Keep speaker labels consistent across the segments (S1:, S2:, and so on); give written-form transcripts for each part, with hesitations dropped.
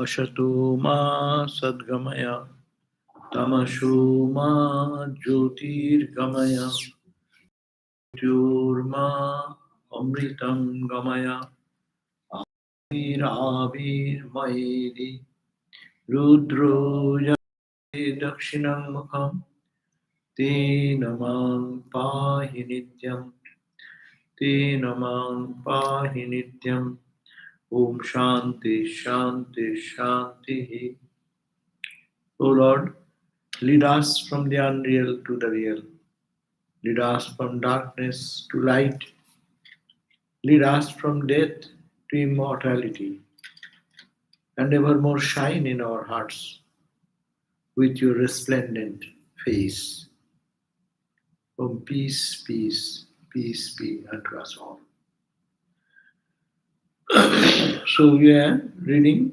S1: Sato Ma Sadgamaya Tamasho Ma Jyotirgamaya Jyotirma Amritam Gamaya Avir Mairi Rudro Jai Dakshinam Mukham Te Namang Pahi Nityam Te Namang Pahi Nityam Om Shanti Shanti Shanti. O Lord, lead us from the unreal to the real. Lead us from darkness to light. Lead us from death to immortality. And evermore shine in our hearts with your resplendent face. Om peace, peace, peace be unto us all. So we are reading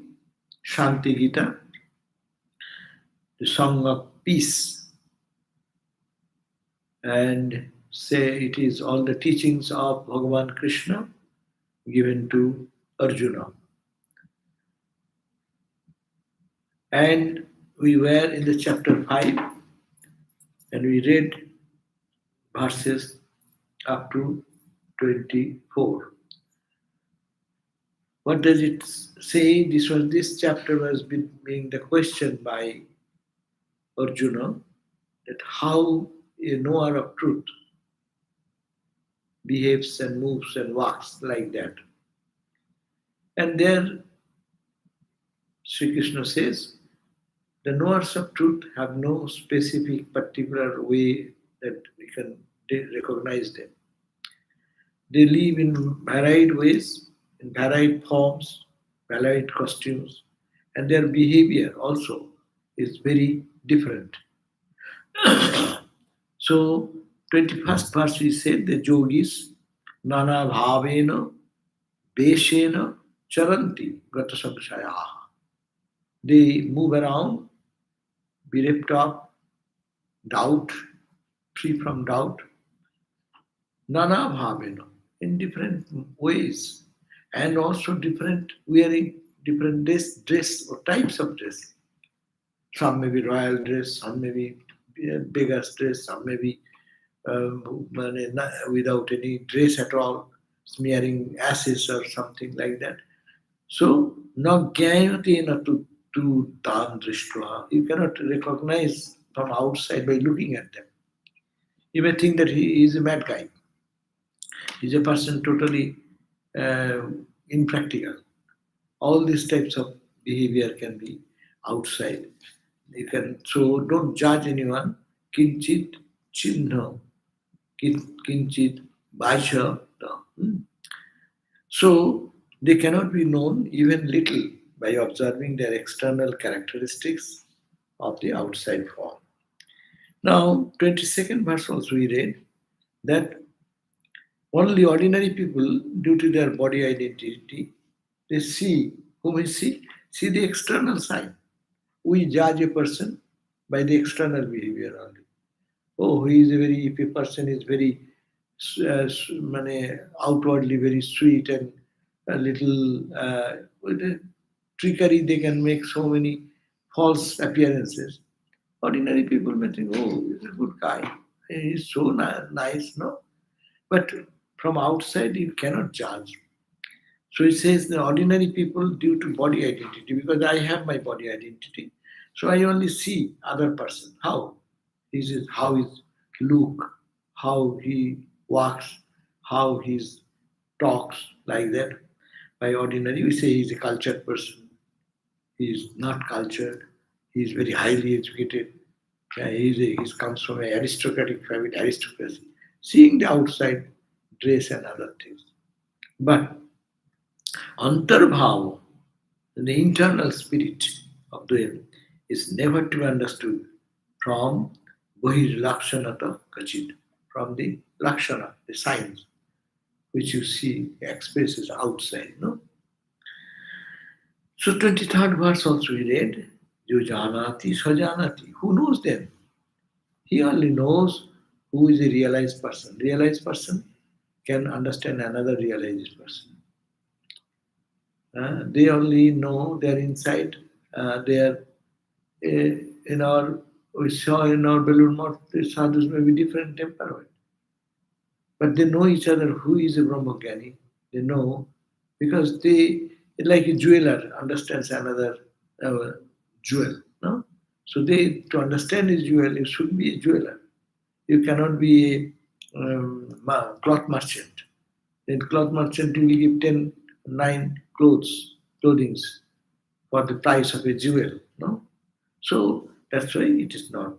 S1: Shanti Gita, the song of peace, and say it is all the teachings of Bhagavan Krishna given to Arjuna. And we were in the chapter 5 and we read verses up to 24. What does it say? This chapter was being the question by Arjuna, that how a knower of truth behaves and moves and walks like that. And there Sri Krishna says, the knowers of truth have no specific particular way that we can recognize them. They live in varied ways, in varied forms, varied costumes, and their behavior also is very different. So, 21st verse we said the yogis nana bhavena beshena charanti gata samshayaha. They move around, bereft of doubt, free from doubt, nana bhavena, in different ways, and also different wearing different dress or types of dress. Some may be royal dress, some may be beggar's dress, some may be without any dress at all, smearing ashes or something like that. So, na jnayate na tu tan drishtva. You cannot recognize from outside by looking at them. You may think that he is a mad guy. He's a person totally impractical. All these types of behavior can be outside. You can so don't judge anyone. Kinchit chinna, kinchit baisha. So they cannot be known even little by observing their external characteristics of the outside form. Now, 22nd verse also we read that only ordinary people, due to their body identity, they see, whom we see the external side. We judge a person by the external behavior only. Oh, he is if a person is very outwardly very sweet and a little with a trickery, they can make so many false appearances. Ordinary people may think, oh, he's a good guy. He's so nice, no? But from outside, you cannot judge. So it says the ordinary people due to body identity, because I have my body identity. So I only see other person. How his look, how he walks, how he talks, like that. By ordinary, we say he's a cultured person. He is not cultured. He is very highly educated. He comes from an aristocratic family, aristocracy. Seeing the outside dress and other things. But antarbhava, the internal spirit of them, is never to be understood from Bahir-lakshanata kachit, from the lakshana, the signs which you see expresses outside. No? So 23rd verse also we read, Jo janati sajanati. Who knows them? He only knows who is a realized person. Realized person can understand another realized person. They only know their inside There, in our we saw in our balloon mouth, the sadhus may be different temperament, but they know each other. Who is a Brahmajnani? They know because they like a jeweler understands another uh, jewel. No, so they to understand his jewel, you should be a jeweler. You cannot be a cloth merchant. Then cloth merchant will give 10, 9 clothings for the price of a jewel. No, so that's why it is not.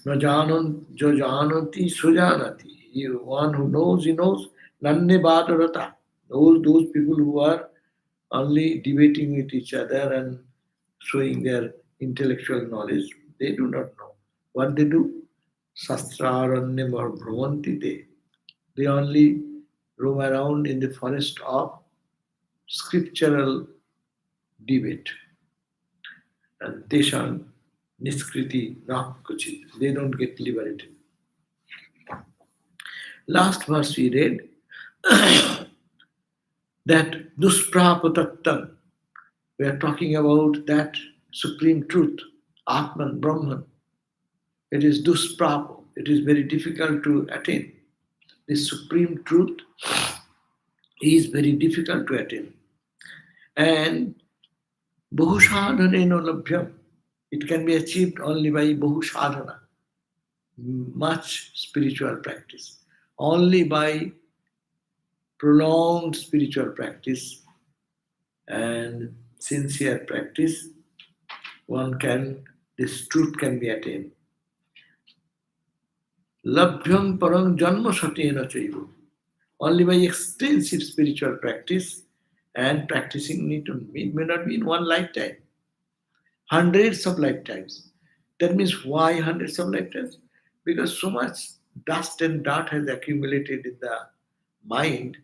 S1: No janan, jo janati, sujanati. You one who knows, he knows. Nanne badarata. Those people who are only debating with each other and showing their intellectual knowledge, they do not know. What they do? Sastraranyam or bhravanti they only roam around in the forest of scriptural debate. And Teshan Niskriti na Kuchit. They don't get liberated. Last verse we read that Dusprapatattam. We are talking about that supreme truth, Atman, Brahman. It is Dusprapa. It is very difficult to attain. This supreme truth is very difficult to attain. And Bahushadhaneno Labhyam. It can be achieved only by Bahushadhana, much spiritual practice. Only by prolonged spiritual practice and sincere practice, this truth can be attained. Labhyam parang janma satena chaiva. Only by extensive spiritual practice, and practicing may not be in one lifetime, hundreds of lifetimes. That means why hundreds of lifetimes? Because so much dust and dirt has accumulated in the mind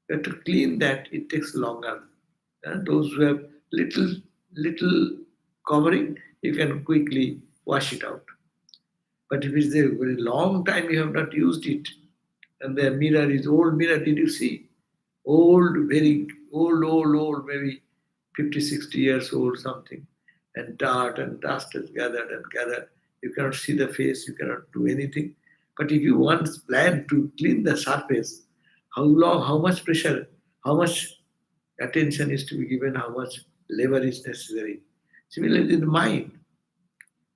S1: that to clean that it takes longer. And those who have little covering, you can quickly wash it out. But if it's a very long time you have not used it, and the mirror is old mirror, did you see? Old, very old, maybe 50, 60 years old something. And dirt and dust has gathered and gathered. You cannot see the face, you cannot do anything. But if you once plan to clean the surface, how long, how much pressure, how much attention is to be given, how much labor is necessary. Similarly, the mind.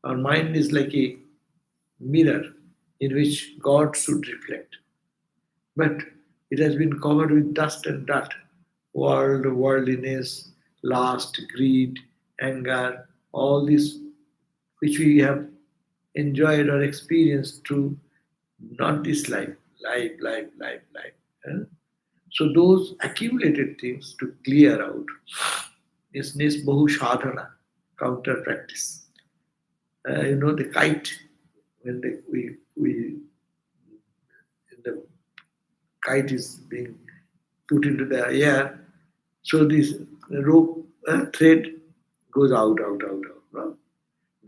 S1: Our mind is like a mirror in which God should reflect. But it has been covered with dust and dirt. Worldliness, lust, greed, anger, all this which we have enjoyed or experienced through not this life. eh? So those accumulated things to clear out is Nisbahu Sadhana, counter practice. The kite, when the kite is being put into the air, so this rope thread goes out. No?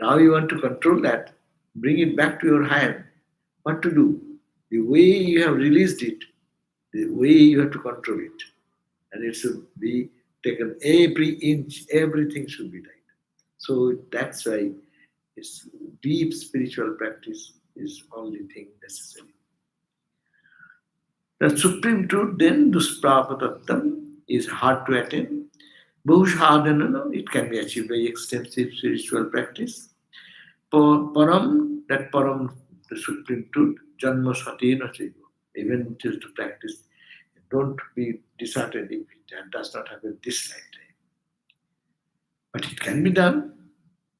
S1: Now you want to control that, bring it back to your hand. What to do? The way you have released it, the way you have to control it. And it should be taken every inch, everything should be done. So that's why it's deep spiritual practice is only thing necessary. The supreme truth then, Dusprapatattam, is hard to attain. Bhushadhanana, it can be achieved by extensive spiritual practice. Param, the supreme truth, Janma Satena Chaiva, even till to practice. Don't be disheartened if it does not happen this lifetime. But it can be done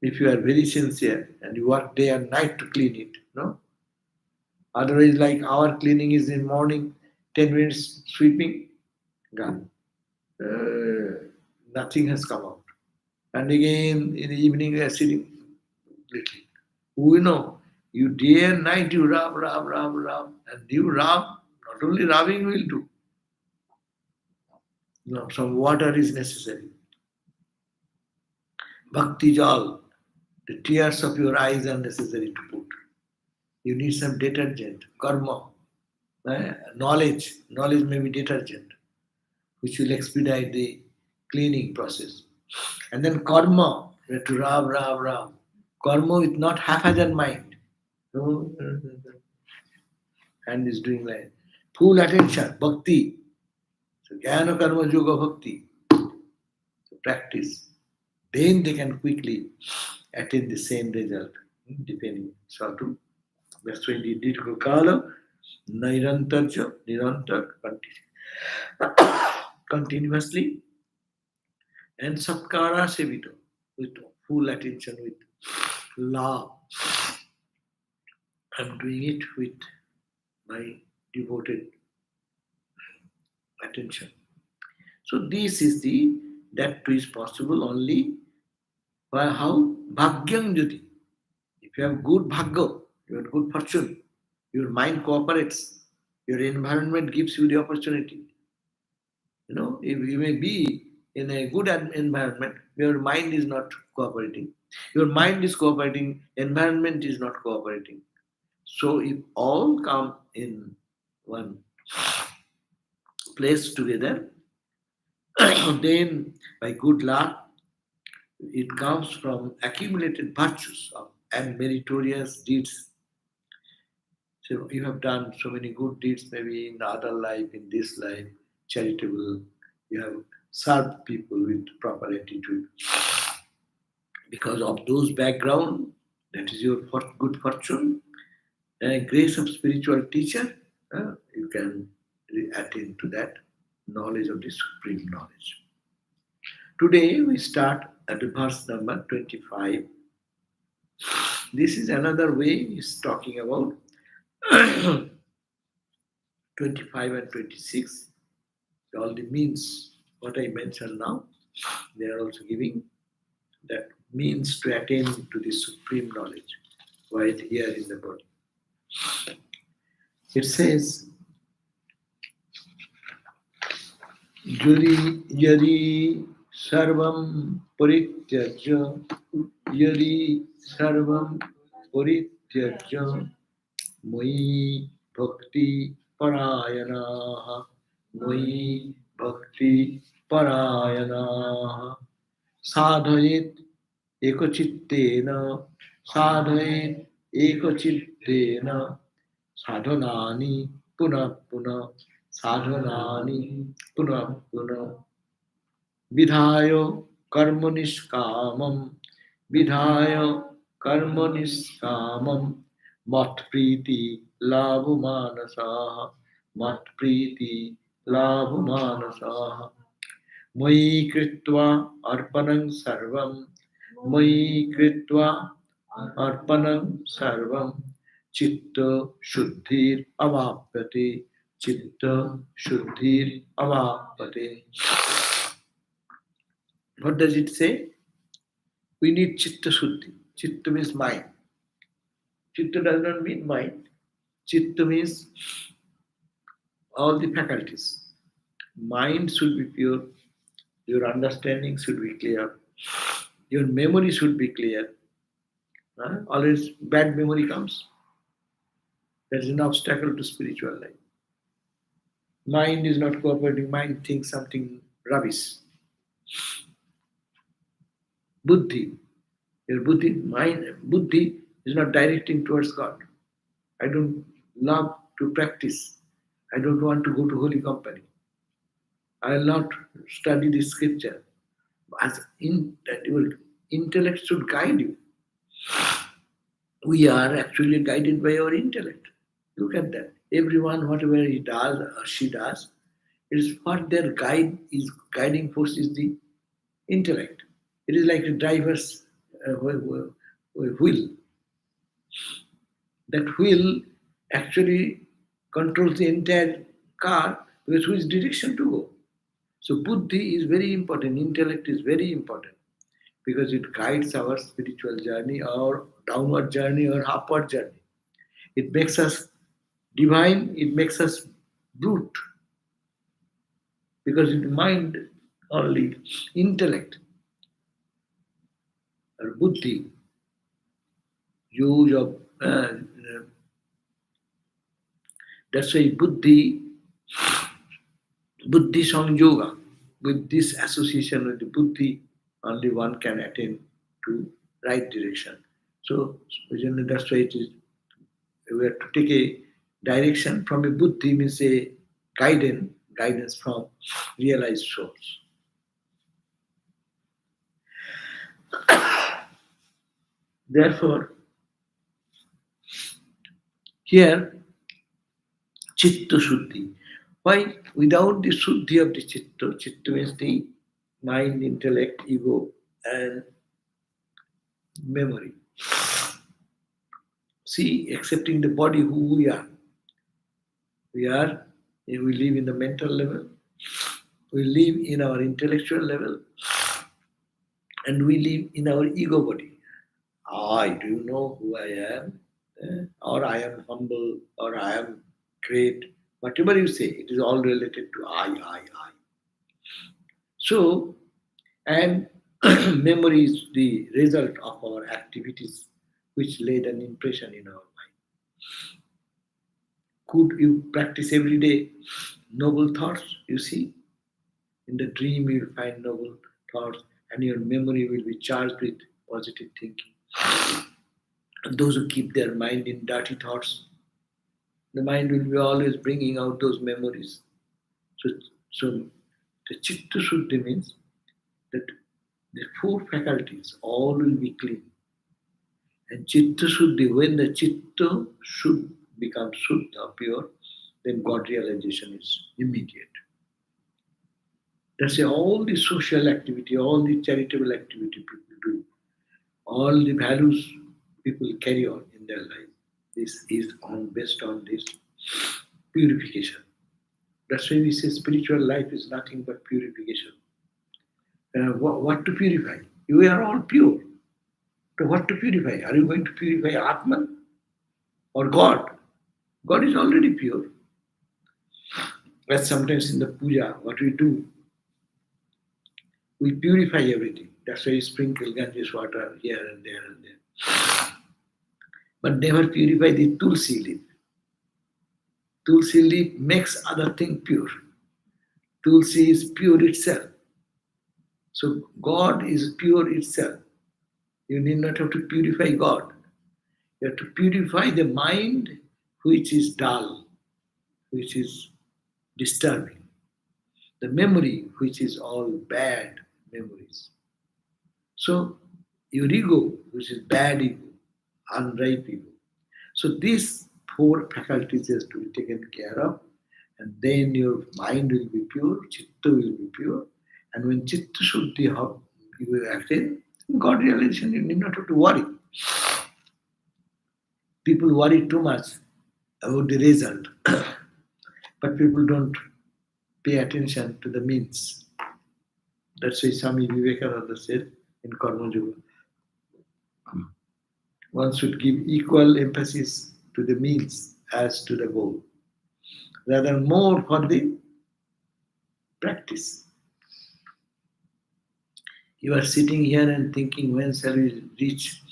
S1: if you are very sincere and you work day and night to clean it. No? Otherwise, like our cleaning is in morning, 10 minutes sweeping, gone. Nothing has come out. And again, in the evening, we are sitting little. We know, you day and night you rub. And you rub, not only rubbing will do. No, some water is necessary. Bhakti jal, the tears of your eyes are necessary to put. You need some detergent, karma, knowledge. Knowledge may be detergent, which will expedite the cleaning process. And then karma, We have to rub. Karma with not haphazard mind. No, hand is doing like full attention, bhakti. So jnana karma yoga bhakti. So practice. Then they can quickly attain the same result, depending. So to that's why the did kala nirantarja, nirantar, continuously, and satkara sevito with full attention, with love. I'm doing it with my devoted attention. So this is the that too is possible only by how bhagyam jati. If you have good bhagya, you have good fortune, your mind cooperates, your environment gives you the opportunity. You know, if you may be in a good environment, your mind is not cooperating. Your mind is cooperating, environment is not cooperating. So if all come in one place together, then by good luck, it comes from accumulated virtues and meritorious deeds. So you have done so many good deeds, maybe in other life, in this life, charitable. You have served people with proper attitude. Because of those background, that is your good fortune, and a grace of spiritual teacher, you can attain to that knowledge of the supreme knowledge. Today we start at verse number 25. This is another way he's talking about 25 and 26. All the means, what I mentioned now, they are also giving that means to attain to the supreme knowledge right here in the body. It says, Yari sarvam parityajya, Yari sarvam parityajya, Moi bhakti parayana, Moi bhakti parayana, Sadhayet ekochittena, Sadhayet ekochittena, Sadhanani puna puna, Sadhanani puna puna, Vidhayo karmaniškamam, Vidhayo karmaniškamam, Matpriti labhamanasaha, Matpriti labhamanasaha, Moi kritva arpanam sarvam, Moi kritva arpanam sarvam, Chitta shuddhir avapyate, Chitta shuddhir avapyate. What does it say? We need chitta shuddhi. Chitta means mind. Chitta does not mean mind. Chitta means all the faculties. Mind should be pure. Your understanding should be clear. Your memory should be clear. Always bad memory comes. That is an obstacle to spiritual life. Mind is not cooperating. Mind thinks something rubbish. Buddhi. Your buddhi is not directing towards God. I don't love to practice. I don't want to go to holy company. I will not study the scripture. As that your intellect should guide you. We are actually guided by our intellect. Look at that. Everyone, whatever he does or she does, it is what their guiding force is the intellect. It is like a driver's wheel. That wheel actually controls the entire car with which direction to go. So buddhi is very important, intellect is very important because it guides our spiritual journey or downward journey or upward journey. It makes us divine, it makes us brute because in mind only intellect or buddhi, use of that's why buddhi song yoga, with this association with the buddhi, only one can attain to right direction. So, that's why it is we have to take a direction from a buddhi means a guidance from realized source. Therefore, here chitta shuddhi. Why? Without the shuddhi of the chitta means the mind, intellect, ego, and memory. See, accepting the body who we are, we live in the mental level, we live in our intellectual level, and we live in our ego body. I do know who I am, or I am humble, or I am great. Whatever you say, it is all related to I. So, and memory is the result of our activities which laid an impression in our mind. Could you practice every day noble thoughts? You see, in the dream you will find noble thoughts, and your memory will be charged with positive thinking. And those who keep their mind in dirty thoughts, the mind will be always bringing out those memories. So, so the chitta shuddhi means that the four faculties all will be clean. And chitta shuddhi, when the chitta should become shuddha, pure, then God realization is immediate. That's why all the social activity, all the charitable activity people do, all the values people carry on in their life. This is on based on this purification. That's why we say spiritual life is nothing but purification. What to purify? You are all pure. So what to purify? Are you going to purify Atman or God? God is already pure. As sometimes in the puja, what we do, we purify everything. That's why we sprinkle Ganges water here and there and there. But never purify the tulsi leaf. Tulsi leaf makes other thing pure. Tulsi is pure itself. So God is pure itself. You need not have to purify God. You have to purify the mind which is dull, which is disturbing. The memory which is all bad memories. So your ego, which is bad ego, unripe ego. So these four faculties has to be taken care of, and then your mind will be pure, chitta will be pure, and when chitta shuddhi you will attain God realization, you need not have to worry. People worry too much about the result, but people don't pay attention to the means. That's why Swami Vivekananda said in Karma Yoga, one should give equal emphasis to the means as to the goal, rather more for the practice. You are sitting here and thinking, when shall we reach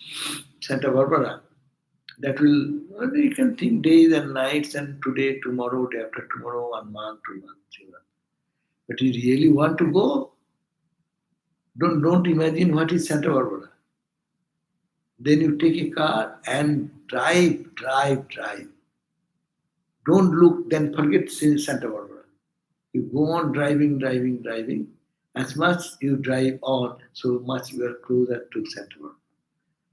S1: Santa Barbara? That will, well, you can think days and nights and today, tomorrow, day after tomorrow, 1 month, 2 months, 3 months. But you really want to go? Don't imagine what is Santa Barbara. Then you take a car and drive. Don't look, then forget Santa Barbara. You go on driving. As much you drive on, so much you are closer to Santa Barbara.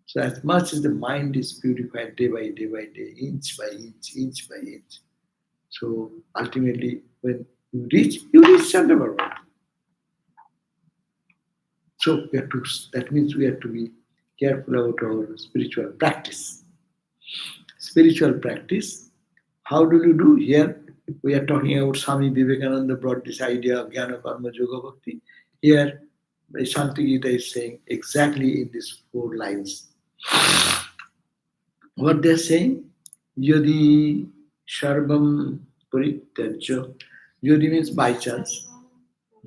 S1: So as much as the mind is purified day by day, inch by inch. So ultimately, when you reach Santa Barbara. So that means we have to be careful about our spiritual practice. Spiritual practice, how do you do? Here we are talking about Swami Vivekananda brought this idea of Jnana Karma Yoga Bhakti. Here Shanti Gita is saying exactly in these 4 lines. What they are saying? Yadi Sarvam Parityajya. Yadi means by chance.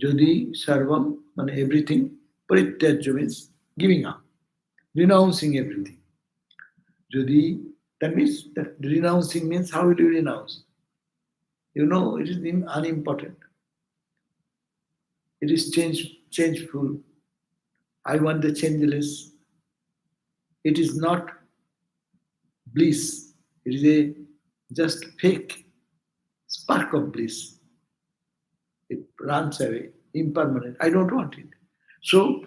S1: Yadi Sarvam means everything. Parityajya means giving up, renouncing everything. Jodi, that means that renouncing means how will you renounce? You know, it is unimportant. It is changeful. I want the changeless. It is not bliss. It is a just fake spark of bliss. It runs away, impermanent. I don't want it. So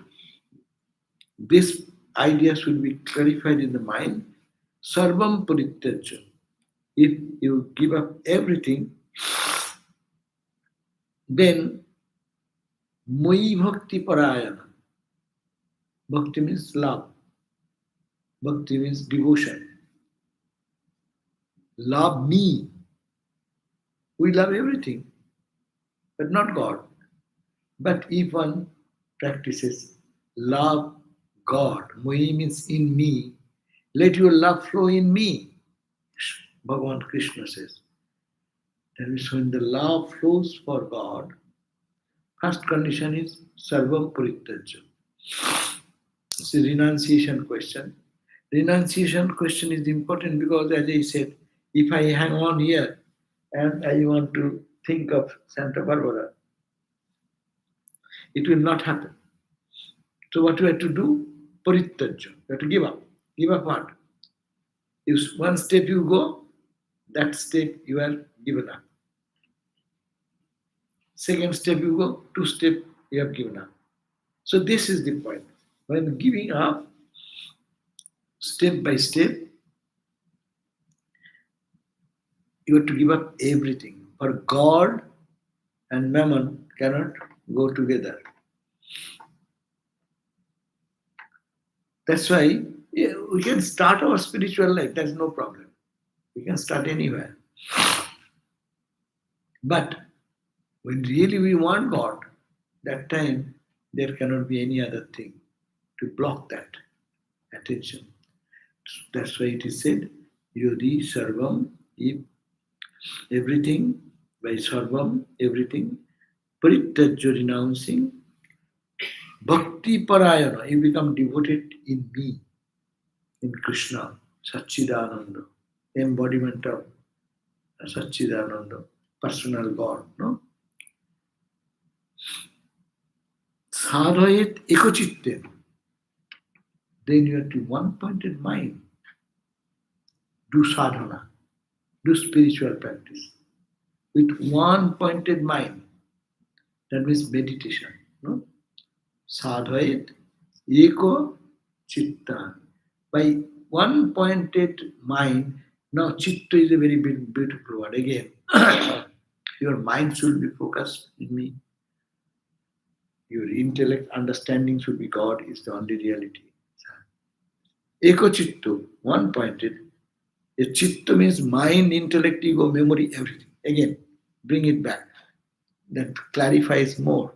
S1: this idea should be clarified in the mind. Sarvam parityajya. If you give up everything, then moi bhakti parayana. Bhakti means love. Bhakti means devotion. Love me. We love everything, but not God. But if one practices love God, moi means in me, let your love flow in me. Bhagavan Krishna says. That is when the love flows for God, first condition is sarvam parityajya. It's a renunciation question. Renunciation question is important because, as I said, if I hang on here and I want to think of Santa Barbara, it will not happen. So what you have to do? Parityajya. You have to give up. Give up what? If one step you go, that step you are given up. Second step you go, two step you have given up. So this is the point. When giving up, step by step, you have to give up everything. For God and mammon cannot go together. That's why we can start our spiritual life. There's no problem. We can start anywhere. But when really we want God, that time there cannot be any other thing to block that attention. That's why it is said, Yodi Sarvam, if everything, by Sarvam, everything, Parityajya renouncing, Bhakti Parayana, you become devoted in me, in Krishna, Satchidananda, embodiment of Satchidananda, personal God. No? Sadhayet ekochitte. Then you have to one-pointed mind. Do sadhana, do spiritual practice with one-pointed mind. That means meditation. No? Sadhayet eko chitta. By one-pointed mind, now chitta is a very beautiful word. Again, your mind should be focused in me. Your intellect understanding should be God is the only reality. Eko chitto, one-pointed. A chitta means mind, intellect, ego, memory, everything. Again, bring it back. That clarifies more.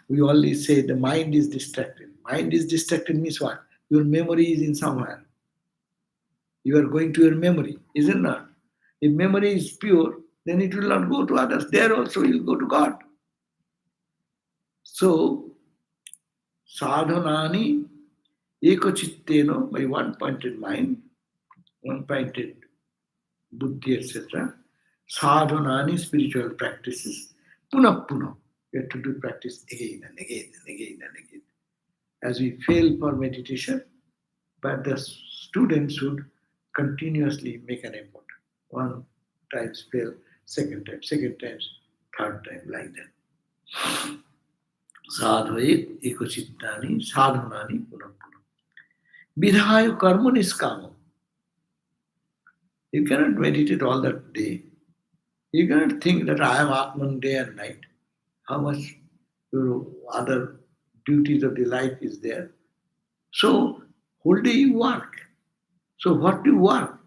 S1: We always say the mind is distracted. Mind is distracted means what? Your memory is in somewhere. You are going to your memory, is it not? If memory is pure, then it will not go to others. There also it will go to God. So, sadhanani ekochitteno, by one-pointed mind, one-pointed buddhi, etc. Sadhanani, spiritual practices. Puna puna. You have to do practice again and again and again and again. As we fail for meditation, but the student should continuously make an effort. One times fail, second time, third time, like that. Sadhvayet ekochittani sadhanani punam punam. Vidhaya karma niskama. You cannot meditate all that day. You cannot think that I am Atman day and night. How much your other duties of the life is there. So whole day you work. So what do you work?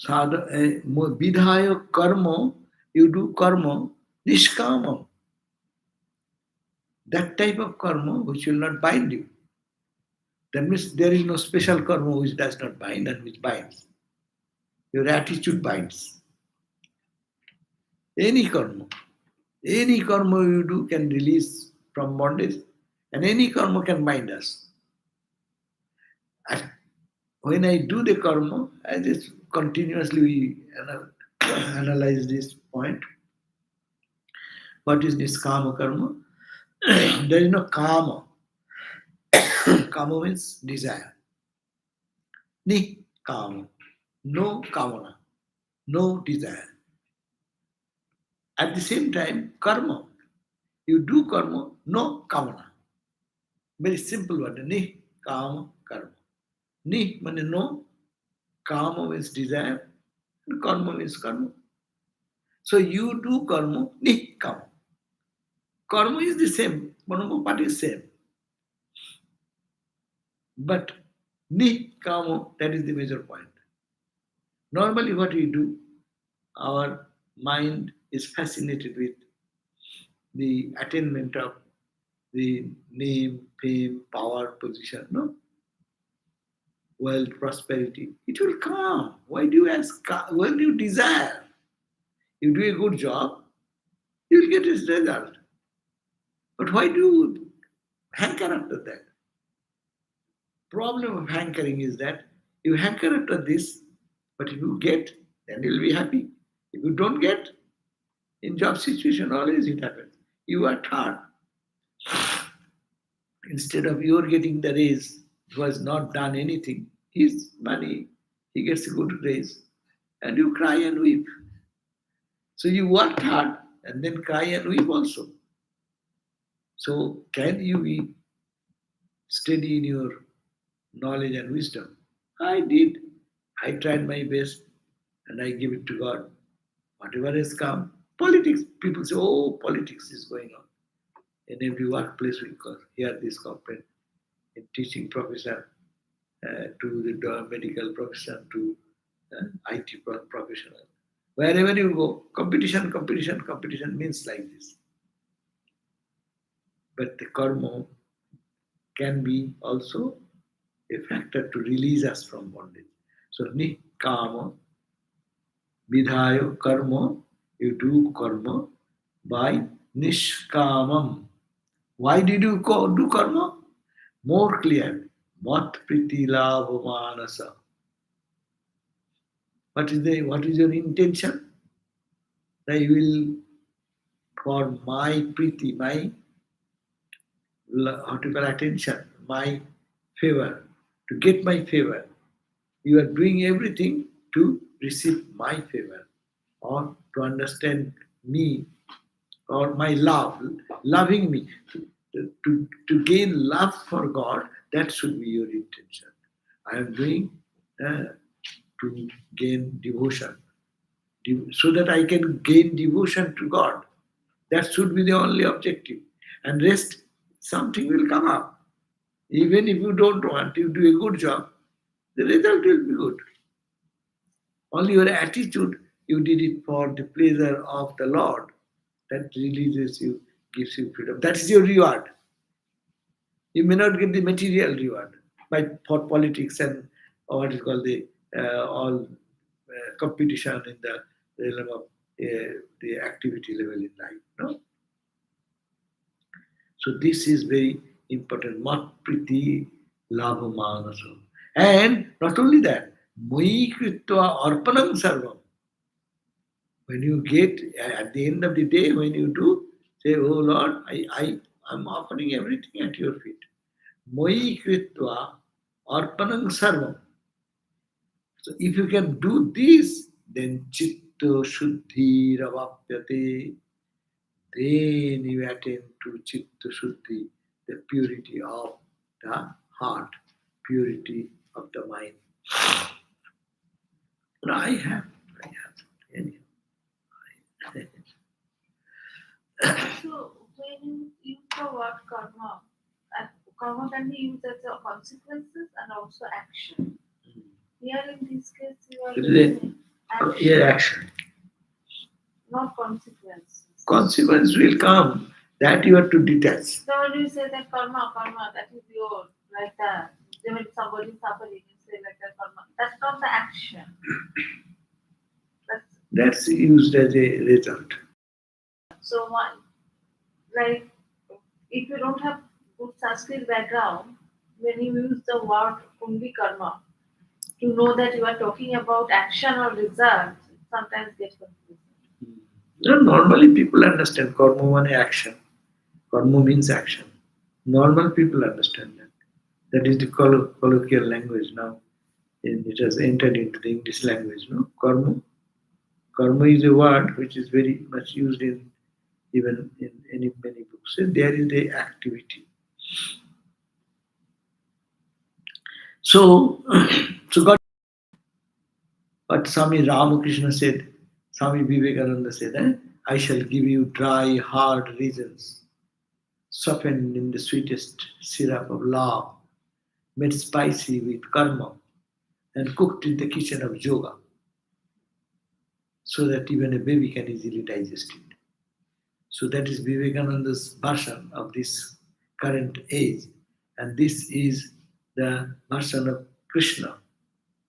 S1: Vidhaya karma, you do karma, nishkama. That type of karma which will not bind you. That means there is no special karma which does not bind and which binds. Your attitude binds. Any karma you do can release from bondage, and any karma can bind us. When I do the karma, I just continuously analyze this point. What is this kama karma? There is no kama. Kama means desire. Nikama. No kamana, no desire. At the same time, karma. You do karma, no kamana. Very simple word. Nikama karma. Ni means no, kama means desire, and karma means karma. So you do karma, nikama. Karma is the same, part is same. But nikama, that is the major point. Normally, what we do, our mind is fascinated with the attainment of the name, fame, power, position, no? Wealth, prosperity. It will come. Why do you ask? Why do you desire? You do a good job, you will get its result. But why do you hanker after that? Problem of hankering is that you hanker after this, but if you get, then you'll be happy. If you don't get, in job situation, always it happens. You worked hard. Instead of you're getting the raise, who has not done anything, his money, he gets a good raise, and you cry and weep. So you worked hard and then cry and weep also. So can you be steady in your knowledge and wisdom? I did. I tried my best and I give it to God. Whatever has come, politics, people say, oh, politics is going on. In every workplace, we hear this complaint. In teaching profession, to the medical profession, to IT professional. Wherever you go, competition, competition, competition means like this. But the karma can be also a factor to release us from bondage. So nikama, vidhaya karma, you do karma by nishkamam. Why did you do karma? More clear. Mat priti labha manasa. What is your intention? That you will, for my priti, my how to call attention, my favor, to get my favor. You are doing everything to receive my favor or to understand me or my love, loving me. To gain love for God, that should be your intention. I am doing to gain devotion, so that I can gain devotion to God. That should be the only objective. And rest, something will come up. Even if you don't want, you do a good job, the result will be good. Only your attitude, you did it for the pleasure of the Lord, that releases you, gives you freedom. That is your reward. You may not get the material reward for politics and what is called the all competition in the realm of the activity level in life. No. So this is very important. Mat priti labha manasa. And not only that, moi kritva arpanam sarvam. When you get at the end of the day, when you do, say, oh Lord, I'm offering everything at your feet. Moi kritva arpanam sarvam. So if you can do this, then chitta shuddhi ravapyate. Then you attain to chitta shuddhi, the purity of the heart, purity of the mind. And I have. Anyhow.
S2: So when you use the word karma, karma can be used as a consequences and also action. Here in this case, you are using action.
S1: Yeah, action.
S2: Not consequences.
S1: Consequence will come. That you have to detach.
S2: So when you say that karma, that is your, like that. When somebody is suffering, you say like that karma. That's not the action.
S1: That's used as a result.
S2: So one, like, if you don't have good Sanskrit background, when you use the word only karma, to know that you are talking about action or result, sometimes gets confusing.
S1: Normally people understand karma means action. Karma means action. Normal people understand that. That is the colloquial language now. and it has entered into the English language. No, karma. Karma is a word which is very much used in even in many books. So there is the activity. So, so God, what Swami Ramakrishna said, Swami Vivekananda said, I shall give you dry, hard reasons, softened in the sweetest syrup of love, made spicy with karma, and cooked in the kitchen of yoga, so that even a baby can easily digest it. So that is Vivekananda's version of this current age. And this is the version of Krishna,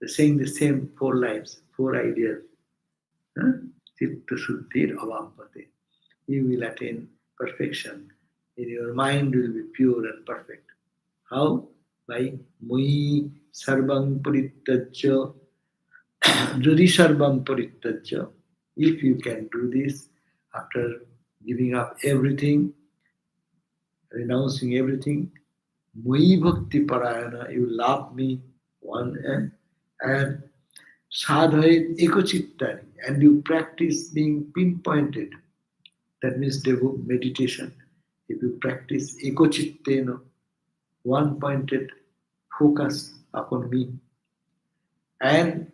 S1: saying the same four lines, four ideas. Huh? Chitta Shuddhir Avampate. You will attain perfection. In your mind will be pure and perfect. How? By Mui Sarvam Paritajya. Jodi Sarvam Paritajya. If you can do this after giving up everything, renouncing everything, Mui Bhakti Parayana, you love me one and Sadhayat Ekochittani, and you practice being pinpointed. That means meditation. If you practice ekochittena, one pointed focus upon me, and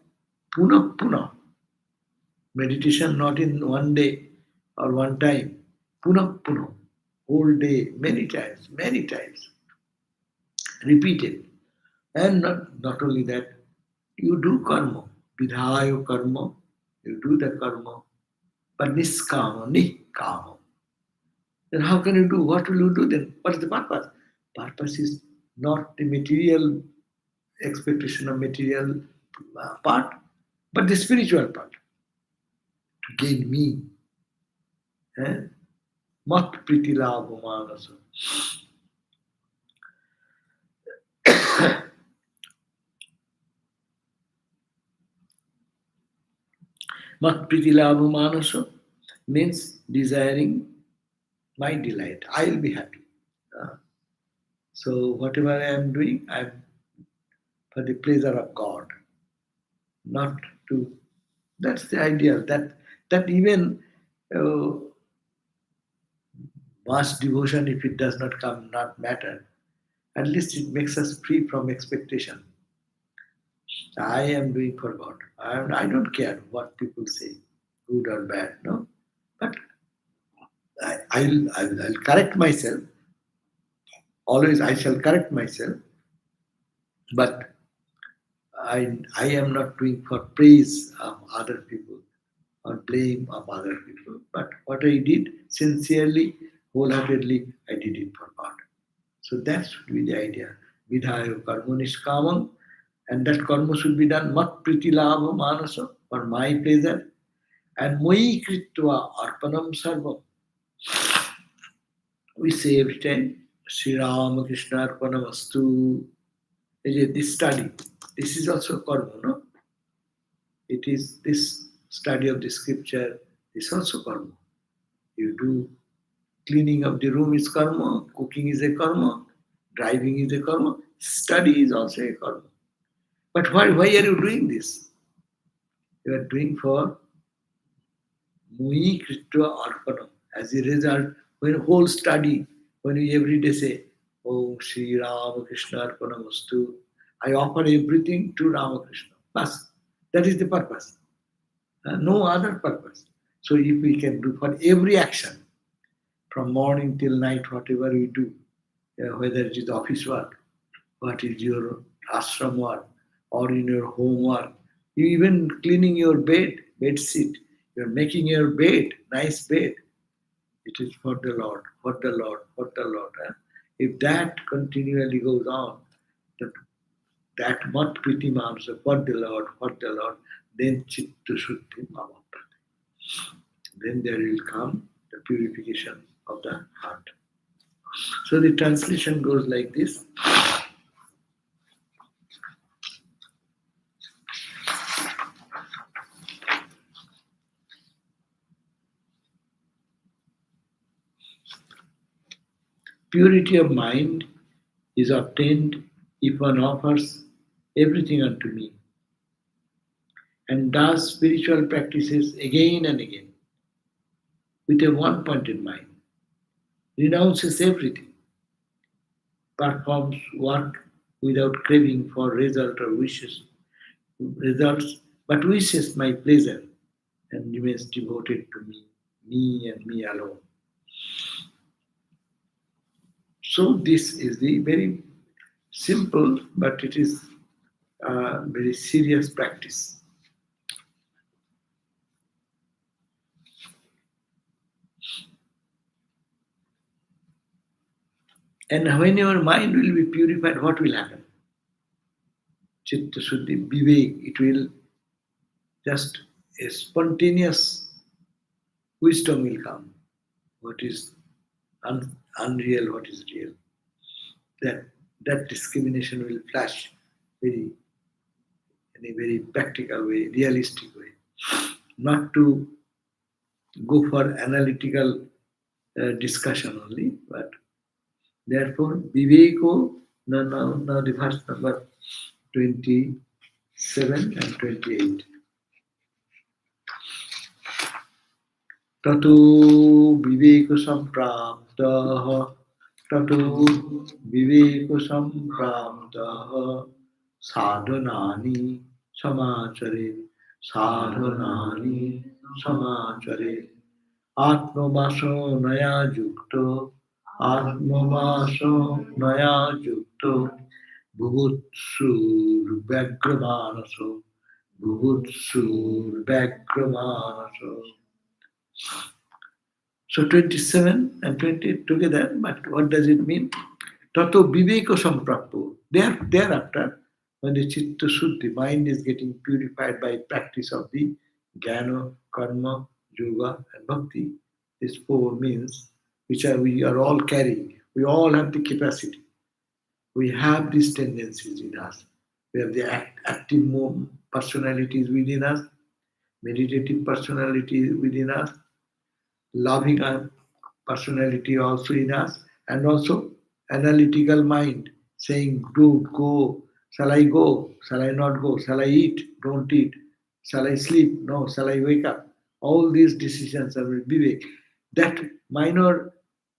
S1: puna puna, meditation not in one day or one time, puna puna, whole day, many times, repeated. And not only that, you do karma, vidhayo karma, you do the karma, but niskama, nikama. Then how can you do? What will you do then? What is the purpose? Purpose is not the material expectation of material part, but the spiritual part. To gain me. Eh? Mat priti labha manasa. Mat priti labha manasa means desiring my delight. I will be happy. Uh, so whatever I am doing, I am for the pleasure of God, not to. That's the idea. That even uh, mass devotion, if it does not come, not matter. At least it makes us free from expectation. I am doing for God. I don't care what people say, good or bad, no. But I'll correct myself. Always I shall correct myself. But I am not doing for praise of other people or blame of other people. But what I did sincerely, wholeheartedly, I did it for God. So that should be the idea. Vidhayo karma niskamam, and that karma should be done mat priti labha manasa, for my pleasure, and moi kritva arpanam sarvam. We say every time, Sri Rama Krishna arpanam astu. This study, this is also karma, no? It is this study of the scripture, this also karma. You do cleaning of the room is karma, cooking is a karma, driving is a karma, study is also a karma. But why are you doing this? You are doing for Mui Kritva Arpanam. As a result, when whole study, when you every day say, Oh Sri Ramakrishna Arpanamastu, I offer everything to Ramakrishna. Bas, that is the purpose. No other purpose. So if we can do for every action, from morning till night, whatever we do, whether it is office work, what is your ashram work, or in your home work, you even cleaning your bed sheet, you're making your bed, nice bed. It is for the Lord, for the Lord, for the Lord. If that continually goes on, that that mat priti manasa, for the Lord, then chitta shuddhi bhavapati. Then there will come the purification of the heart. So the translation goes like this. Purity of mind is obtained if one offers everything unto me. and does spiritual practices again and again with a one point in mind, renounces everything, performs work without craving for result or wishes results, but wishes my pleasure and remains devoted to me and me alone. So this is the very simple, but it is a very serious practice. And when your mind will be purified, what will happen? Chitta Shuddhi, Vivek, it will just a spontaneous wisdom will come. What is unreal, what is real. That that discrimination will flash very in a very practical way, realistic way. Not to go for analytical discussion only, but therefore Viveko, now the verse number 27 and 28. ततो विवेकसम्प्राप्तः ततो विवेकसम्प्राप्तः साधनानि समाचरेत् साधनानि समाचरेत् आत्मवासनया युक्तो आत्मवासनया युक्तो बुभुत्सुर्व्यग्रमानसो बुभुत्सुर्व्यग्रमानसो. So 27 and 28 together, but what does it mean? Tato viveko samprapto. Thereafter, when the chitta shuddhi, mind is getting purified by practice of the jnana, karma, yoga, and bhakti, these four means which we are all carrying. We all have the capacity. We have these tendencies in us. We have the active personalities within us, meditative personality within us, loving personality also in us, and also analytical mind saying, do, go, shall I go, shall I not go, shall I eat, don't eat, shall I sleep, no, shall I wake up. All these decisions are with Vivek. That minor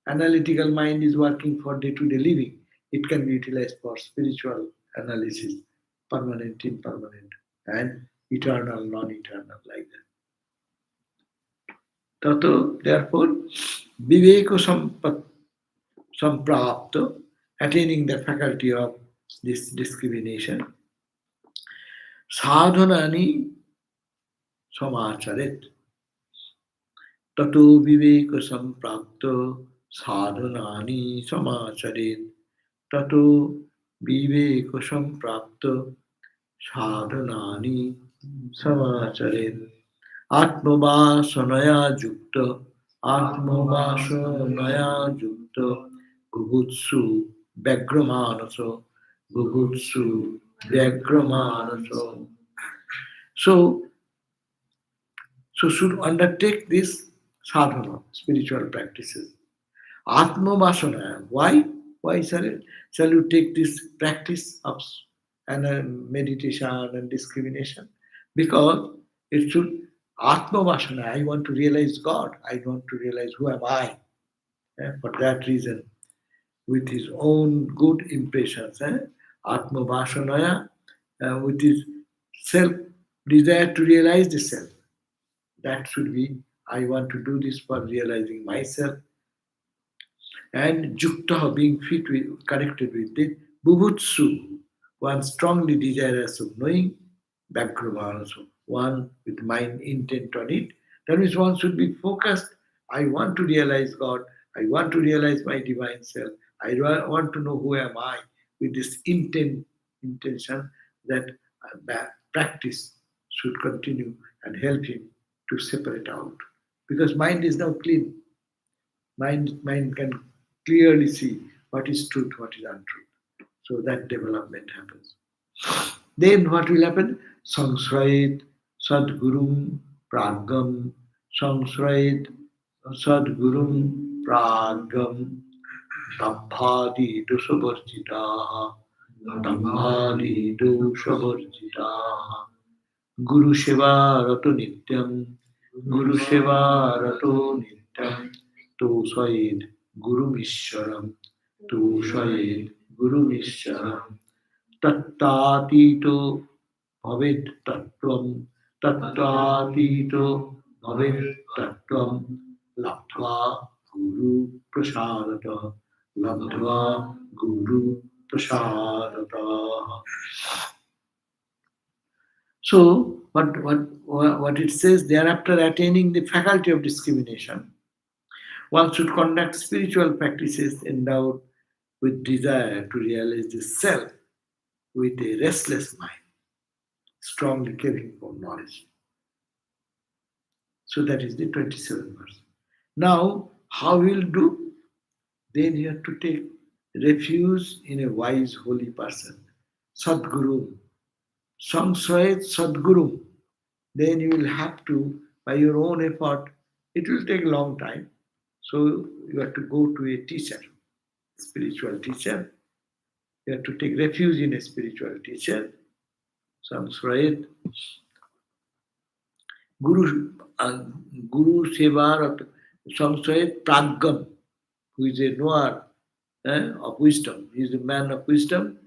S1: analytical mind is working for day-to-day living. It can be utilized for spiritual analysis, permanent, impermanent, and eternal, non-eternal, like that. Tato, therefore, viveko samprapto, attaining the faculty of this discrimination, sadhanani samacharet. Tato viveko samprapto, sadhanani samacharet. Tato viveko samprapto, sadhanani samacharet. आत्मवासनया युक्त आत्मवासनया युक्त बुभुत्सु व्यग्रमानसो बुभुत्सु व्यग्रमानसो. So, so should undertake this sadhana, spiritual practices. Atmavasana. Why? Why shall you take this practice of and meditation and discrimination? Because it should Atmavasana. I want to realize God. I want to realize who am I. For that reason, with his own good impressions, Atmavasanaya, with his self desire to realize the self. That should be. I want to do this for realizing myself, and Jukta being fit with, connected with it, Bubutsu, one strongly desirous of knowing, Bhaktivan also, one with mind intent on it. That means one should be focused. I want to realize God, I want to realize my divine self, I want to know who am I, with this intention that practice should continue and help him to separate out. Because mind is now clean. Mind can clearly see what is truth, what is untruth. So that development happens. Then what will happen? Sangsrayit Sadgurum Pragam Sangsrayit Sadgurum Pragam Dambhadi Dushavarjitaha Dambhadi Dushavarjitaha Guru Shiva Rato Nityam, Guru Shiva Rato Nityam, Tu Said Guru Vishwaram, Tu Said Guru Vishwaram, Tattatito Bhavet Tattvam, Tattatito Bhavet Tattvam, Labdhva Guru Prasadata, Labdhva Guru Prasadata. So, what it says, thereafter attaining the faculty of discrimination, one should conduct spiritual practices endowed with desire to realize the self with a restless mind, strongly craving for knowledge. So that is the 27th verse. Now, how will do? Then you have to take refuge in a wise, holy person, Sadguru, Samswayat Sadguru. Then you will have to, by your own effort, it will take a long time. So you have to go to a teacher, spiritual teacher. You have to take refuge in a spiritual teacher. Samswayat Guru, Guru Sevar, Samswayat Pragam, who is a knower of wisdom. He is a man of wisdom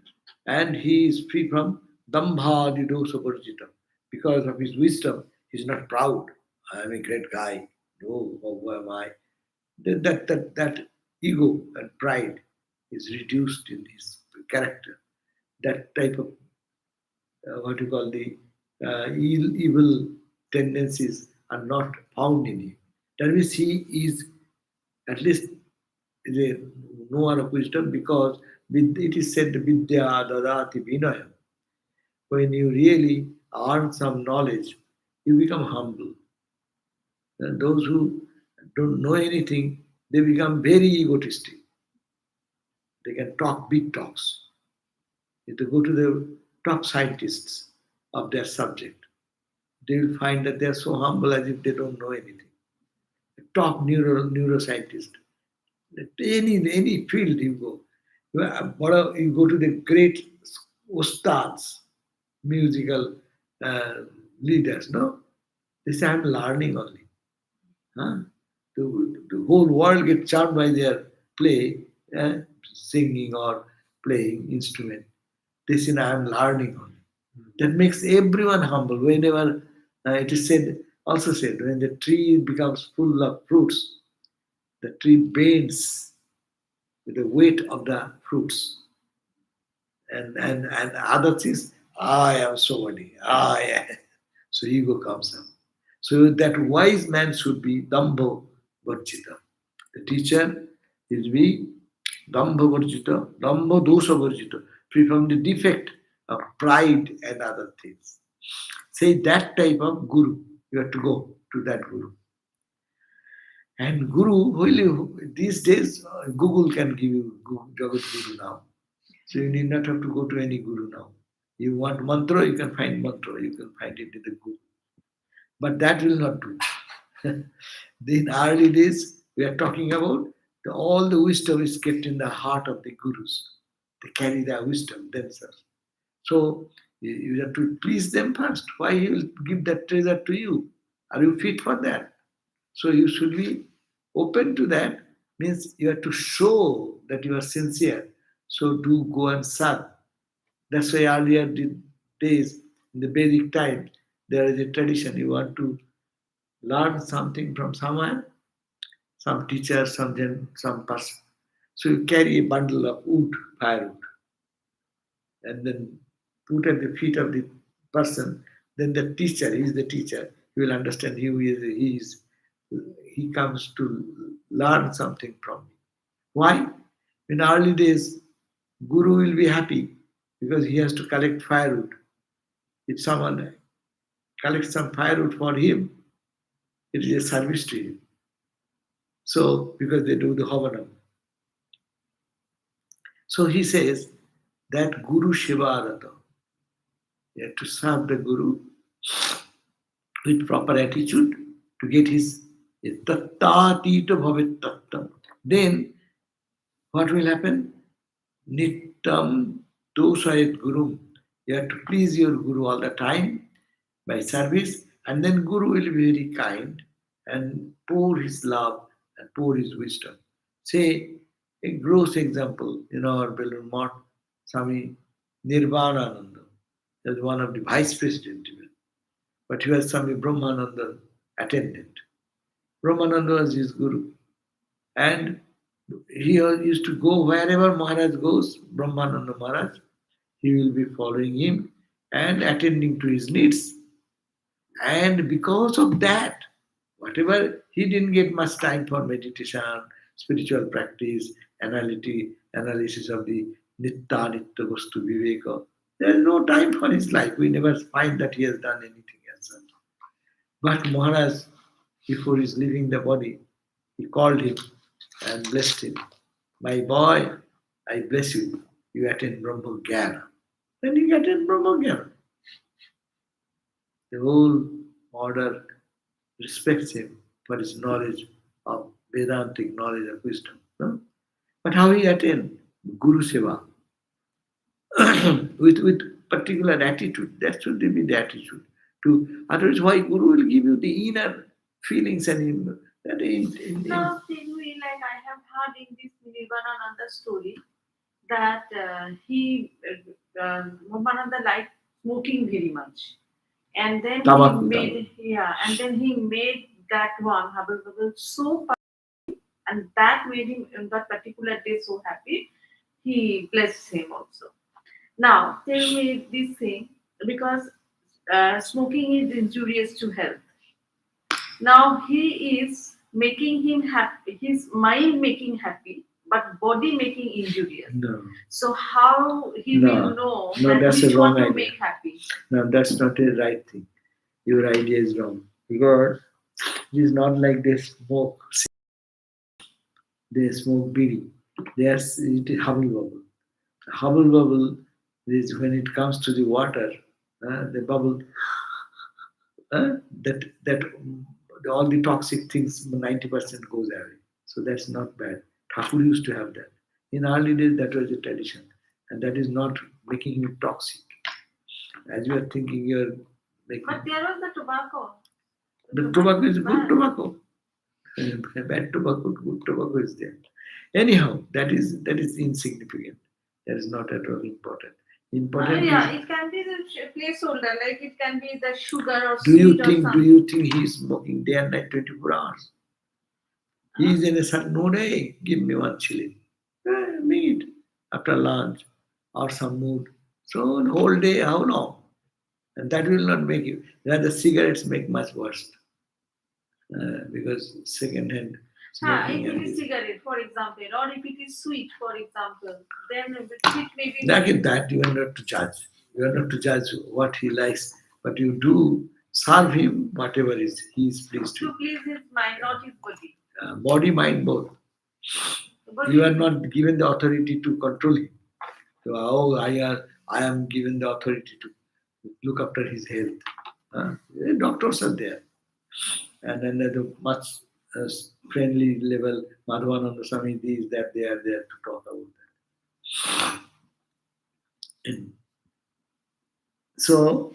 S1: and he is free from Dambha Didosa Varjita. Because of his wisdom, he is not proud. I am a great guy. No, who am I? That ego and pride is reduced in his character. That type of what you call the evil tendencies are not found in him. That means he is at least is a knower of wisdom because it is said vidya dadati vinaya. When you really earn some knowledge, you become humble. And those who don't know anything, they become very egotistic. They can talk big talks. If they go to the top scientists of their subject, they will find that they are so humble as if they don't know anything. Top neuroscientist, any field you go, you go to the great ustads, musical uh, leaders, no? They say, I'm learning only. Huh? The whole world gets charmed by their play, singing or playing instrument. They say, I'm learning only. That makes everyone humble. Whenever it is said, also said, when the tree becomes full of fruits, the tree bends with the weight of the fruits. And other things, I am somebody, I am. So ego comes up. So that wise man should be Dambho Varjita. The teacher is be Dambho Varjita, Dambho Dosha Varjita, free from the defect of pride and other things. Say that type of guru, you have to go to that guru. And guru, these days, Google can give you Jagat Guru now. So you need not have to go to any guru now. You want mantra, you can find mantra, you can find it in the guru. But that will not do. In early days, we are talking about all the wisdom is kept in the heart of the gurus. They carry their wisdom themselves. So you have to please them first. Why he will give that treasure to you? Are you fit for that? So you should be open to that. Means you have to show that you are sincere. So do go and serve. That's why earlier days, in the Vedic time, there is a tradition. You want to learn something from someone, some teacher, some person. So you carry a bundle of wood, firewood, and then put at the feet of the person. Then the teacher, he is the teacher. He will understand he comes to learn something from me. Why? In early days, Guru will be happy because he has to collect firewood. If someone collects some firewood for him, it is a service to him. So, because they do the Havanam. So he says that Guru Shivarata, you have to serve the Guru with proper attitude to get his tattatita bhavet tattam. Then what will happen? Nittam dosayat Guru. You have to please your Guru all the time. by service, and then Guru will be very kind and pour his love and pour his wisdom. Say a gross example in our Belur Math, Swami Nirvanananda is one of the vice president even, but he was Swami Brahmananda attendant. Brahmananda was his guru, and he used to go wherever Maharaj goes, Brahmananda Maharaj, he will be following him and attending to his needs. And because of that, whatever he didn't get much time for meditation, spiritual practice, analysis of the Nitta Nitta Vastu Viveka, there is no time for his life. We never find that he has done anything as such. But Maharaj, before his leaving the body, he called him and blessed him. My boy, I bless you. You attend Brahma Gyana. Then he attend Brahma Gyana. The whole order respects him for his knowledge of Vedantic knowledge of wisdom. No? But how he attend Guru Seva with particular attitude. That should be the attitude. To otherwise, why Guru will give you the inner feelings and that
S2: Now, Tinui, like I have heard in this Nirvanananda story that Nirvananda liked smoking very much, and then
S1: Tabaku,
S2: he made and then he made that one Hubble Bubble so, and that made him in that particular day so happy. He blessed him also. Now, tell me this thing because smoking is injurious to health. Now he is making him happy, his mind making happy, but body making injurious.
S1: no,
S2: So how he
S1: No.
S2: will know
S1: No,
S2: that
S1: that's
S2: which
S1: a wrong
S2: one to
S1: idea.
S2: make happy?
S1: no, that's not a right thing. Your idea is wrong. Because it is not like they smoke, they smoke bidi. It is hubble bubble. Hubble bubble is when it comes to the water, the bubble, that all the toxic things, 90% goes away. So that's not bad. Thakur used to have that. In early days, that was a tradition. And that is not making you toxic. As you are thinking, you are making.
S2: But there was the tobacco.
S1: The tobacco is good
S2: bad.
S1: tobacco. Bad tobacco, good tobacco is there. Anyhow, that is insignificant. That is not at all important. Important
S2: Yeah,
S1: is,
S2: it can be the placeholder, like it can be the sugar or
S1: do you
S2: sweet or
S1: think
S2: something.
S1: he is smoking day and night 24 hours? He is in a certain mood, hey, give me one chili. Meat after lunch or some mood. So the whole day, how long? And that will not make you. The cigarettes make much worse. Because second-hand smoking
S2: If it
S1: and
S2: is
S1: this.
S2: cigarette, for example, or if it is sweet, for example, then it may be.
S1: Like in that, you are not to judge. You are not to judge what he likes, but you do serve him whatever is he is pleased
S2: To
S1: with.
S2: please his mind, not his body.
S1: Body, mind, both.
S2: But
S1: You are not given the authority to control him. So, I am given the authority to look after his health. Doctors are there. And then at a much friendly level, Madhavananda Swami, these, that, they are there to talk about that. And so,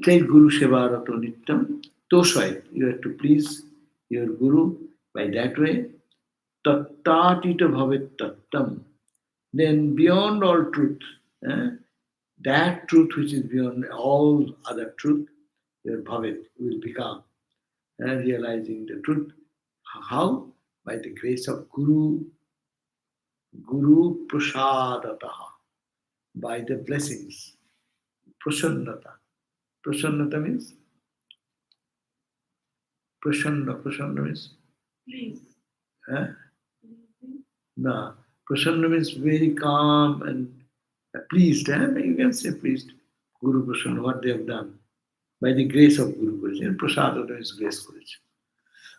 S1: take Guru Sevarato Nittam, Toshai, you have to please your Guru by that way. Tattatita bhavet tattam. Then beyond all truth, eh, that truth which is beyond all other truth, your bhavet will become realizing the truth. How? By the grace of Guru Prasadataha, by the blessings. Prasannata. Prasannata means Prasanna means
S2: please.
S1: eh? No. Prasanna means very calm and pleased. You can say pleased. Guru Prasanna, what they have done. By the grace of Guru Prasanna. Prasadata is grace Guruji.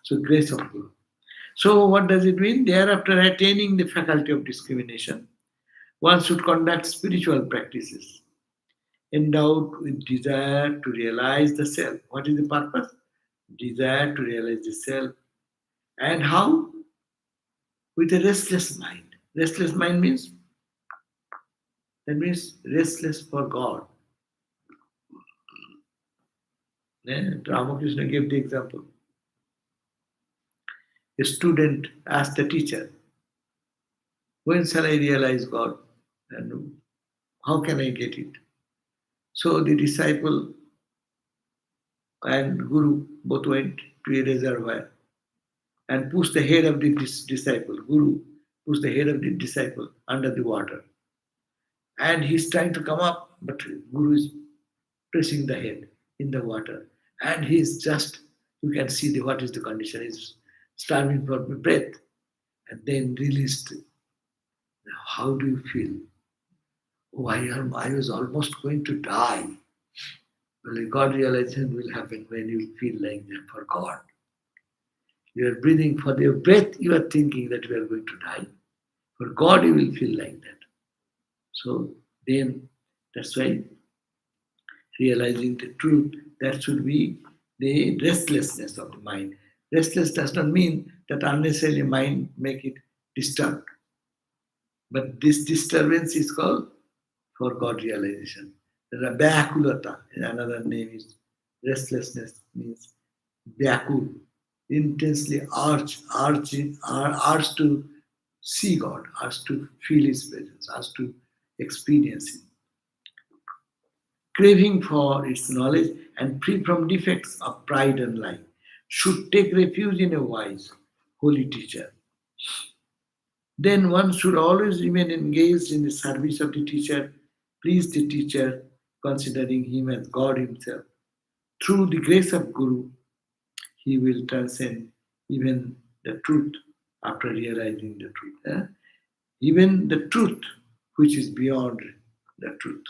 S1: So grace of Guru. So what does it mean? Thereafter attaining the faculty of discrimination, one should conduct spiritual practices endowed with desire to realize the self. What is the purpose? Desire to realize the self. And how? With a restless mind. Restless mind means, that means restless for God. Ramakrishna gave the example. A student asked the teacher, when shall I realize God? And how can I get it? So the disciple and Guru both went to a reservoir and pushed the head of the disciple. Guru pushed the head of the disciple under the water. And he's trying to come up, but Guru is pressing the head in the water. And he's just, you can see what is the condition. He's starving for breath. And then released. How do you feel? Oh, I was almost going to die. Well, God realization will happen when you feel like that for God. You are breathing for your breath, you are thinking that you are going to die. For God, you will feel like that. So then, that's why realizing the truth, that should be the restlessness of the mind. Restless does not mean that unnecessarily mind make it disturbed. But this disturbance is called for God realization. Vyakulata, another name is restlessness, means vyakul, intensely urge to see God, urge to feel His presence, urge to experience Him. Craving for its knowledge and free from defects of pride and lying, should take refuge in a wise, holy teacher. Then one should always remain engaged in the service of the teacher, please the teacher, considering him as God Himself. Through the grace of Guru, he will transcend even the truth after realizing the truth. Even the truth which is beyond the truth.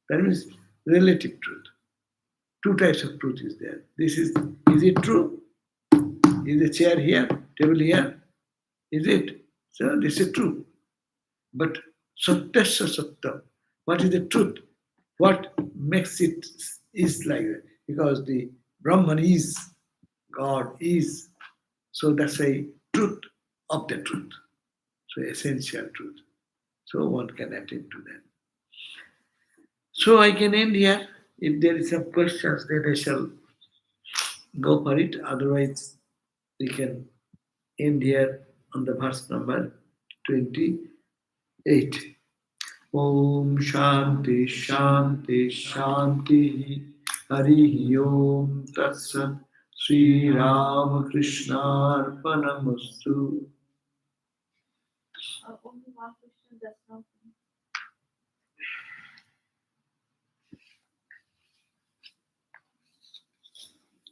S1: That means relative truth. Two types of truth is there. Is it true? Is the chair here, table here? Is it? So this is true. But Satyasya Sattam, what is the truth? What makes it is like that? Because the Brahman is, God is. So that's a truth of the truth. So essential truth. So one can attend to that. So I can end here. If there is some questions, then I shall go for it. Otherwise, we can end here on the verse number 28. Om Shanti Shanti Shanti Hari Om Tat Sat Sri Ram Krishna Arpanamastu.
S2: Only one question, that's not.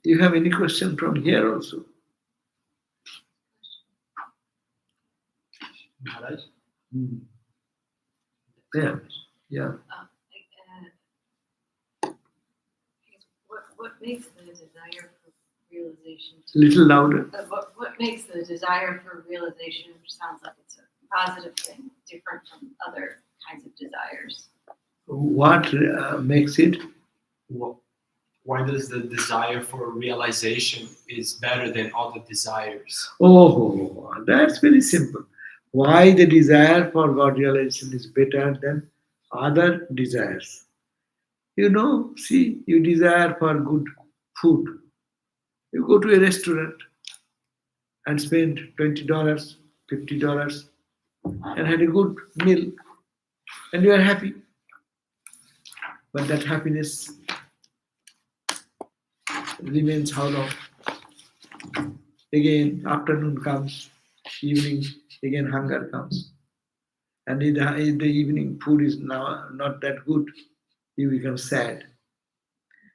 S1: You have any question from here also?
S3: Maharaj?
S1: Hmm. Yeah. Yeah.
S4: What makes the desire for realization?
S1: Little louder.
S4: What makes the desire for realization, which sounds like it's a positive thing, different from other kinds of desires?
S1: What makes it?
S3: Why does the desire for realization is better than all the desires?
S1: Oh, that's very simple. Why the desire for God realization is better than other desires? You know, see, you desire for good food. You go to a restaurant and spend $20, $50 and had a good meal and you are happy. But that happiness remains how long? Again, afternoon comes, evening, again hunger comes. And in the evening food is now not that good, you become sad.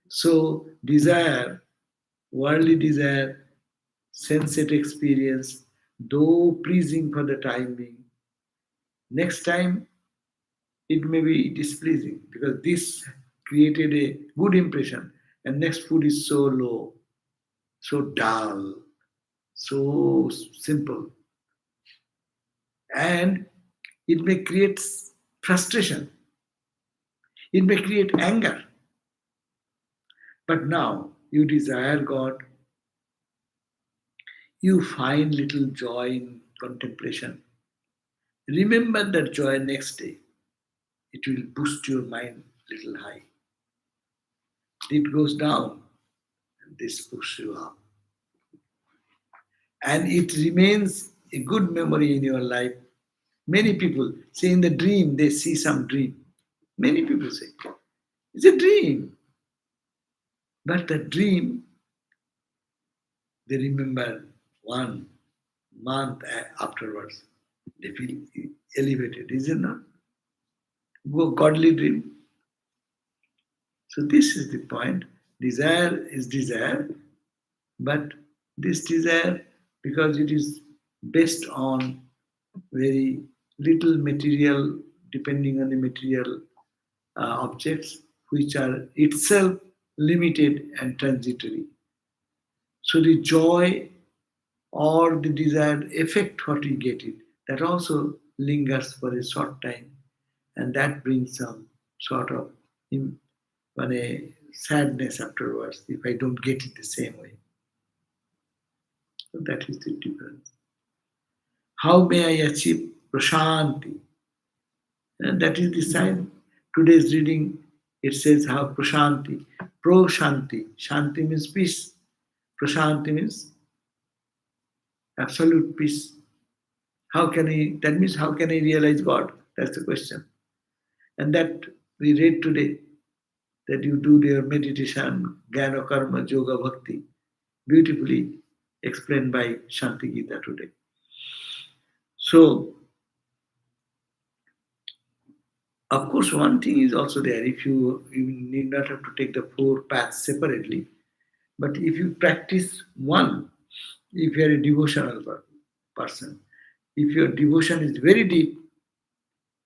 S1: So desire, worldly desire, sensate experience, though pleasing for the time being, next time it may be displeasing because this created a good impression and next food is so low, so dull, so simple. And it may create frustration, it may create anger. But now you desire God, you find little joy in contemplation. Remember that joy next day. It will boost your mind little high. It goes down. this pushes you up. And it remains a good memory in your life. Many people say in the dream they see some dream. Many people say it's a dream. But the dream, they remember 1 month afterwards. They feel elevated, is it not? Godly dream. So this is the point. Desire is desire, but this desire, because it is based on very little material, depending on the material objects, which are itself limited and transitory. So the joy or the desired effect, what we get it, that also lingers for a short time, and that brings some sort of sadness afterwards if I don't get it the same way. So that is the difference. How may I achieve prashanti? And that is the sign. Today's reading, it says how prashanti, proshanti. Shanti means peace. Prashanti means absolute peace. That means how can I realize God? That's the question. And that we read today, that you do your meditation, jnana, karma, yoga, bhakti, beautifully explained by Shanti Gita today. So, of course, one thing is also there. If you need not have to take the 4 paths separately, but if you practice one, if you are a devotional person, if your devotion is very deep,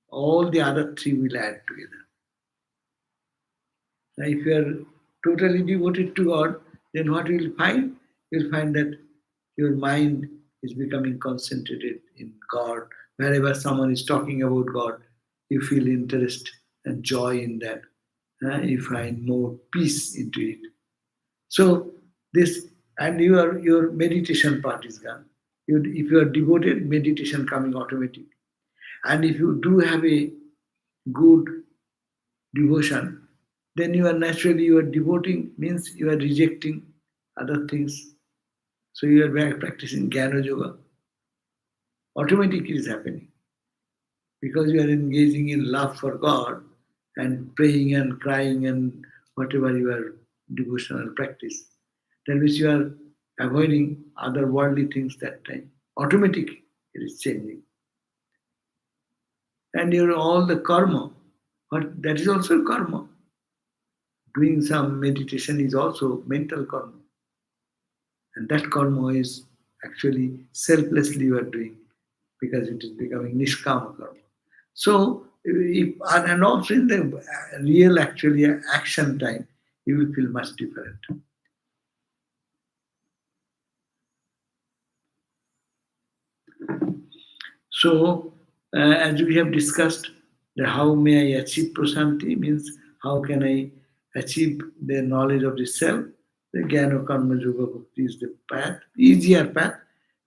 S1: all the other 3 will add together. Now, if you are totally devoted to God, then what you will find? You will find that your mind is becoming concentrated in God. Wherever someone is talking about God, you feel interest and joy in that. You find more peace into it. So this, and your meditation part is gone. If you are devoted, meditation coming automatic. And if you do have a good devotion, then you are devoting, means you are rejecting other things. So you are practicing jnana yoga. Automatically is happening. Because you are engaging in love for God and praying and crying and whatever your devotional practice. That means you are avoiding other worldly things that time. Automatically it is changing. And all the karma, but that is also karma. Doing some meditation is also mental karma. And that karma is actually selflessly you are doing, because it is becoming nishkama karma. So, and also in the real actually action time, you will feel much different. So, as we have discussed, the how may I achieve prasanti means how can I achieve the knowledge of the self. The jnana karma yoga bhakti is the path, easier path,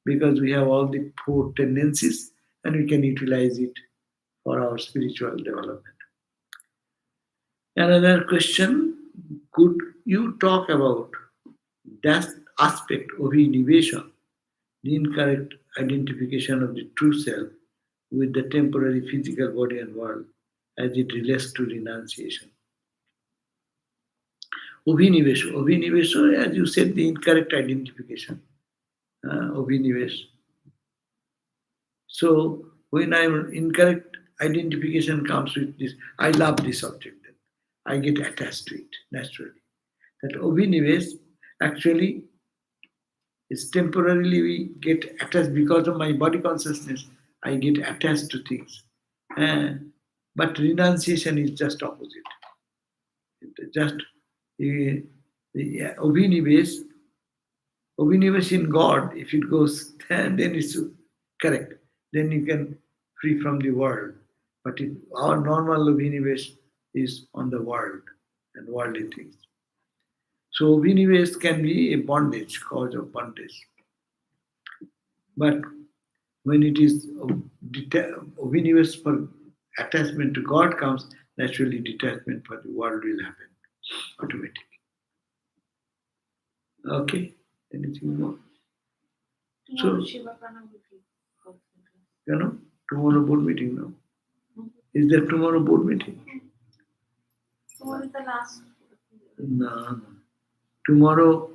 S1: because we have all the 4 tendencies and we can utilize it for our spiritual development. Another question, could you talk about that aspect of innovation, the incorrect identification of the true self with the temporary physical body and world as it relates to renunciation? Abhinivesha, as you said, the incorrect identification. Abhinivesh. So when I'm incorrect identification comes with this, I love this object, then I get attached to it naturally. That abhinivesh actually is temporarily we get attached because of my body consciousness. I get attached to things. But renunciation is just opposite. Just abhinivesh, abhinivesh in God, if it goes, then it's correct. Then you can free from the world. But if our normal abhinivesh is on the world and worldly things. So abhinivesh can be a bondage, cause of bondage. But when it is abhinivesh for attachment to God comes, naturally detachment for the world will happen automatically. Okay. Anything more?
S2: Tomorrow
S1: So-
S2: Shiva Prana will be first class.
S1: Tomorrow board meeting now.
S2: Mhm.
S1: Is there tomorrow board meeting?
S2: Tomorrow is the last.
S1: No. Tomorrow,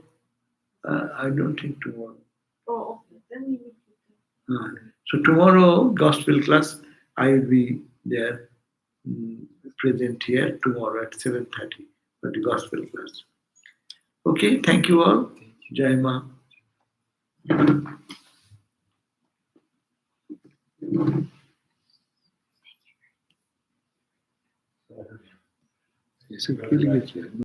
S1: I don't think tomorrow.
S2: Oh, okay. Then we will be
S1: So tomorrow, gospel class, I will be there, present here tomorrow at 7:30 for the gospel class. Okay, thank you all. Jai Ma.